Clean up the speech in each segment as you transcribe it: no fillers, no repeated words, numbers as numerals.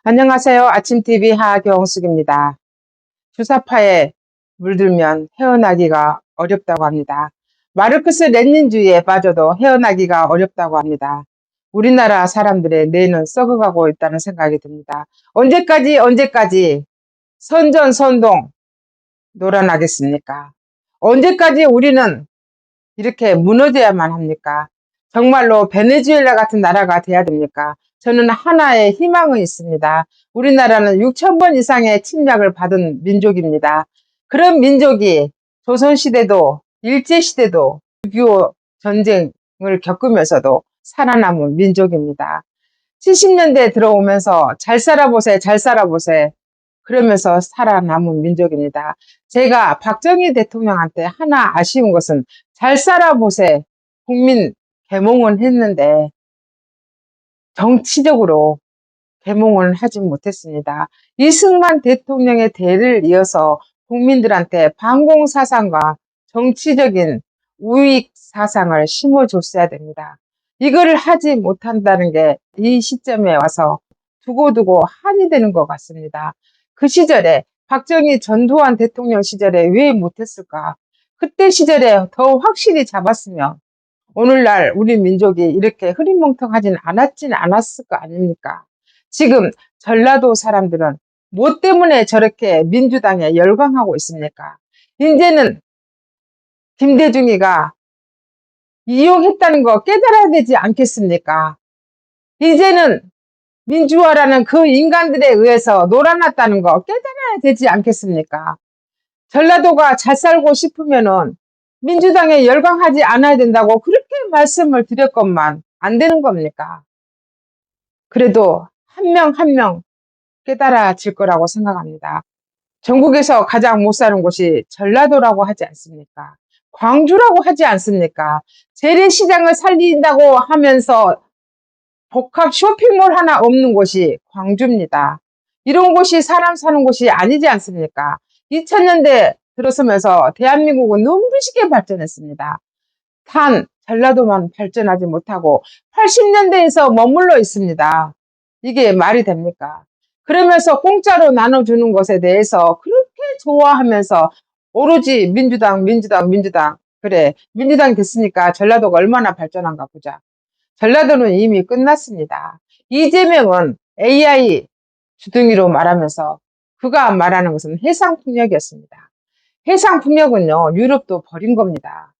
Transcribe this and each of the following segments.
안녕하세요. 아침TV 하경숙입니다. 주사파에 물들면 헤어나기가 어렵다고 합니다. 마르크스 레닌주의에 빠져도 헤어나기가 어렵다고 합니다. 우리나라 사람들의 뇌는 썩어가고 있다는 생각이 듭니다. 언제까지 선전선동 놀아나겠습니까? 언제까지 우리는 이렇게 무너져야만 합니까? 정말로 베네수엘라 같은 나라가 돼야 됩니까? 저는 하나의 희망은 있습니다. 우리나라는 6,000번 이상의 침략을 받은 민족입니다. 그런 민족이 조선시대도 일제시대도 6.25 전쟁을 겪으면서도 살아남은 민족입니다. 70년대 들어오면서 잘 살아보세 그러면서 살아남은 민족입니다. 제가 박정희 대통령한테 하나 아쉬운 것은 잘 살아보세 국민 계몽은 했는데 정치적으로 계몽을 하지 못했습니다. 이승만 대통령의 대를 이어서 국민들한테 반공사상과 정치적인 우익 사상을 심어줬어야 됩니다. 이거를 하지 못한다는 게 이 시점에 와서 두고두고 한이 되는 것 같습니다. 그 시절에 박정희 전두환 대통령 시절에 왜 못했을까? 그때 시절에 더 확실히 잡았으면 오늘날 우리 민족이 이렇게 흐릿멍텅하진 않았을 거 아닙니까? 지금 전라도 사람들은 뭐 때문에 저렇게 민주당에 열광하고 있습니까? 이제는 김대중이가 이용했다는 거 깨달아야 되지 않겠습니까? 이제는 민주화라는 그 인간들에 의해서 놀아났다는 거 깨달아야 되지 않겠습니까? 전라도가 잘 살고 싶으면은 민주당에 열광하지 않아야 된다고 그렇게 말씀을 드렸건만 안 되는 겁니까? 그래도 한 명 한 명 깨달아질 거라고 생각합니다. 전국에서 가장 못 사는 곳이 전라도라고 하지 않습니까? 광주라고 하지 않습니까? 재래시장을 살린다고 하면서 복합 쇼핑몰 하나 없는 곳이 광주입니다. 이런 곳이 사람 사는 곳이 아니지 않습니까? 2000년대 들어서면서 대한민국은 눈부시게 발전했습니다. 단 전라도만 발전하지 못하고 80년대에서 머물러 있습니다. 이게 말이 됩니까? 그러면서 공짜로 나눠주는 것에 대해서 그렇게 좋아하면서 오로지 민주당 그래 민주당 됐으니까 전라도가 얼마나 발전한가 보자. 전라도는 이미 끝났습니다. 이재명은 AI 주둥이로 말하면서 그가 말하는 것은 해상풍력이었습니다. 해상풍력은요 유럽도 버린 겁니다.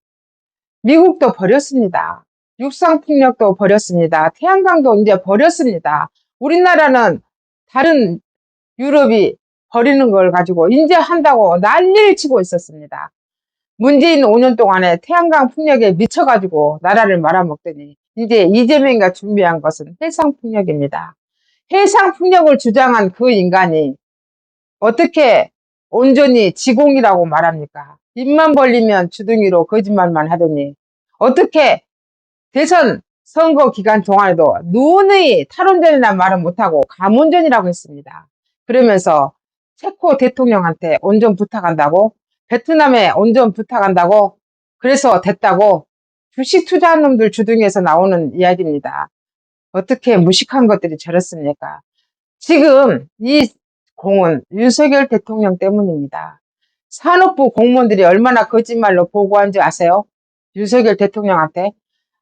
미국도 버렸습니다. 육상풍력도 버렸습니다. 태양광도 이제 버렸습니다. 우리나라는 다른 유럽이 버리는 걸 가지고 이제 한다고 난리를 치고 있었습니다. 문재인 5년 동안에 태양광 풍력에 미쳐가지고 나라를 말아먹더니 이제 이재명이가 준비한 것은 해상풍력입니다. 해상풍력을 주장한 그 인간이 어떻게 온전히 지공이라고 말합니까? 입만 벌리면 주둥이로 거짓말만 하더니 어떻게 대선 선거 기간 동안에도 누누이 탈원전이라는 말은 못하고 감원전이라고 했습니다. 그러면서 체코 대통령한테 온전 부탁한다고 베트남에 온전 부탁한다고 그래서 됐다고 주식 투자한 놈들 주둥이에서 나오는 이야기입니다. 어떻게 무식한 것들이 저렇습니까? 지금 이 공은 윤석열 대통령 때문입니다. 산업부 공무원들이 얼마나 거짓말로 보고한 줄 아세요? 윤석열 대통령한테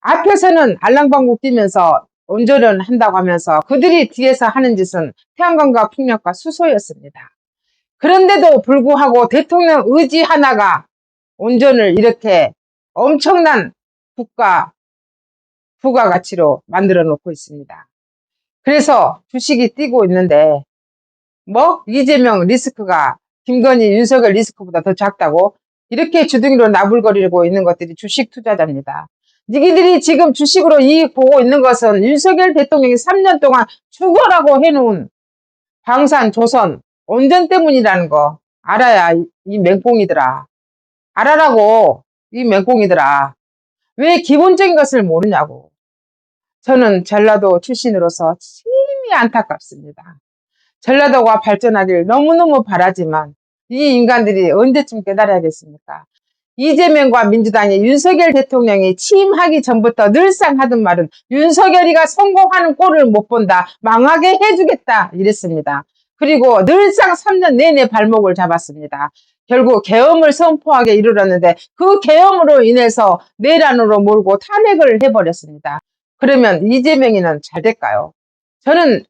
앞에서는 알랑방구 뛰면서 온전을 한다고 하면서 그들이 뒤에서 하는 짓은 태양광과 풍력과 수소였습니다. 그런데도 불구하고 대통령 의지 하나가 온전을 이렇게 엄청난 국가 부가가치로 만들어 놓고 있습니다. 그래서 주식이 뛰고 있는데 뭐 이재명 리스크가 김건희 윤석열 리스크보다 더 작다고 이렇게 주둥이로 나불거리고 있는 것들이 주식 투자자입니다. 니기들이 지금 주식으로 이익 보고 있는 것은 윤석열 대통령이 3년 동안 죽어라고 해놓은 방산 조선 온전 때문이라는 거 알아야 이 맹꽁이들아. 알아라고 이 맹꽁이들아. 왜 기본적인 것을 모르냐고. 저는 전라도 출신으로서 심히 안타깝습니다. 전라도가 발전하길 너무너무 바라지만 이 인간들이 언제쯤 깨달아야겠습니까? 이재명과 민주당의 윤석열 대통령이 취임하기 전부터 늘상 하던 말은 윤석열이가 성공하는 꼴을 못 본다. 망하게 해주겠다. 이랬습니다. 그리고 늘상 3년 내내 발목을 잡았습니다. 결국 계엄을 선포하게 이르렀는데 그 계엄으로 인해서 내란으로 몰고 탄핵을 해버렸습니다. 그러면 이재명이는 잘 될까요? 저는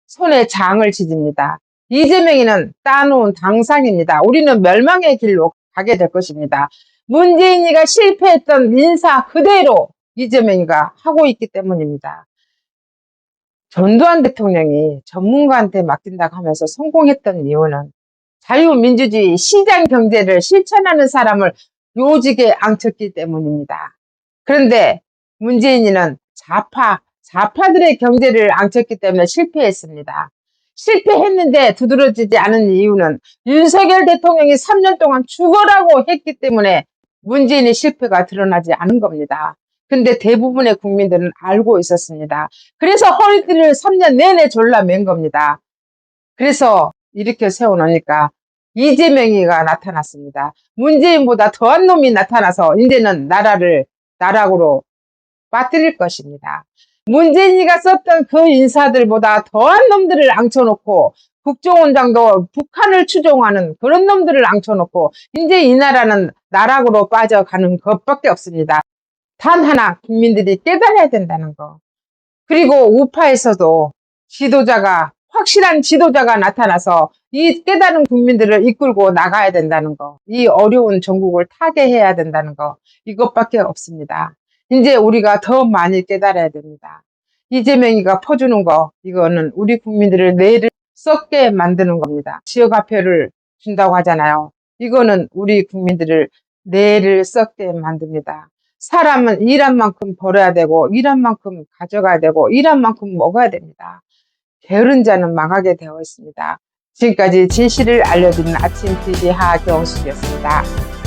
손에 장을 지집니다. 이재명이는 따놓은 당상입니다. 우리는 멸망의 길로 가게 될 것입니다. 문재인이가 실패했던 인사 그대로 이재명이가 하고 있기 때문입니다. 전두환 대통령이 전문가한테 맡긴다고 하면서 성공했던 이유는 자유민주주의 시장 경제를 실천하는 사람을 요직에 앉혔기 때문입니다. 그런데 문재인이는 좌파들의 경제를 앙쳤기 때문에 실패했습니다. 실패했는데 두드러지지 않은 이유는 윤석열 대통령이 3년 동안 죽어라고 했기 때문에 문재인의 실패가 드러나지 않은 겁니다. 근데 대부분의 국민들은 알고 있었습니다. 그래서 허리띠를 3년 내내 졸라맨 겁니다. 그래서 이렇게 세워놓으니까 이재명이가 나타났습니다. 문재인보다 더한 놈이 나타나서 이제는 나라를 나락으로 빠뜨릴 것입니다. 문재인이가 썼던 그 인사들보다 더한 놈들을 앙쳐놓고 국정원장도 북한을 추종하는 그런 놈들을 앙쳐놓고 이제 이 나라는 나락으로 빠져가는 것밖에 없습니다. 단 하나 국민들이 깨달아야 된다는 거. 그리고 우파에서도 확실한 지도자가 나타나서 이 깨달은 국민들을 이끌고 나가야 된다는 거. 이 어려운 전국을 타게 해야 된다는 거. 이것밖에 없습니다. 이제 우리가 더 많이 깨달아야 됩니다. 이재명이가 퍼주는 거, 이거는 우리 국민들을 뇌를 썩게 만드는 겁니다. 지역화표를 준다고 하잖아요. 이거는 우리 국민들을 뇌를 썩게 만듭니다. 사람은 일한 만큼 벌어야 되고 일한 만큼 가져가야 되고 일한 만큼 먹어야 됩니다. 게으른 자는 망하게 되어 있습니다. 지금까지 진실을 알려드리는 아침TV 하경숙이었습니다.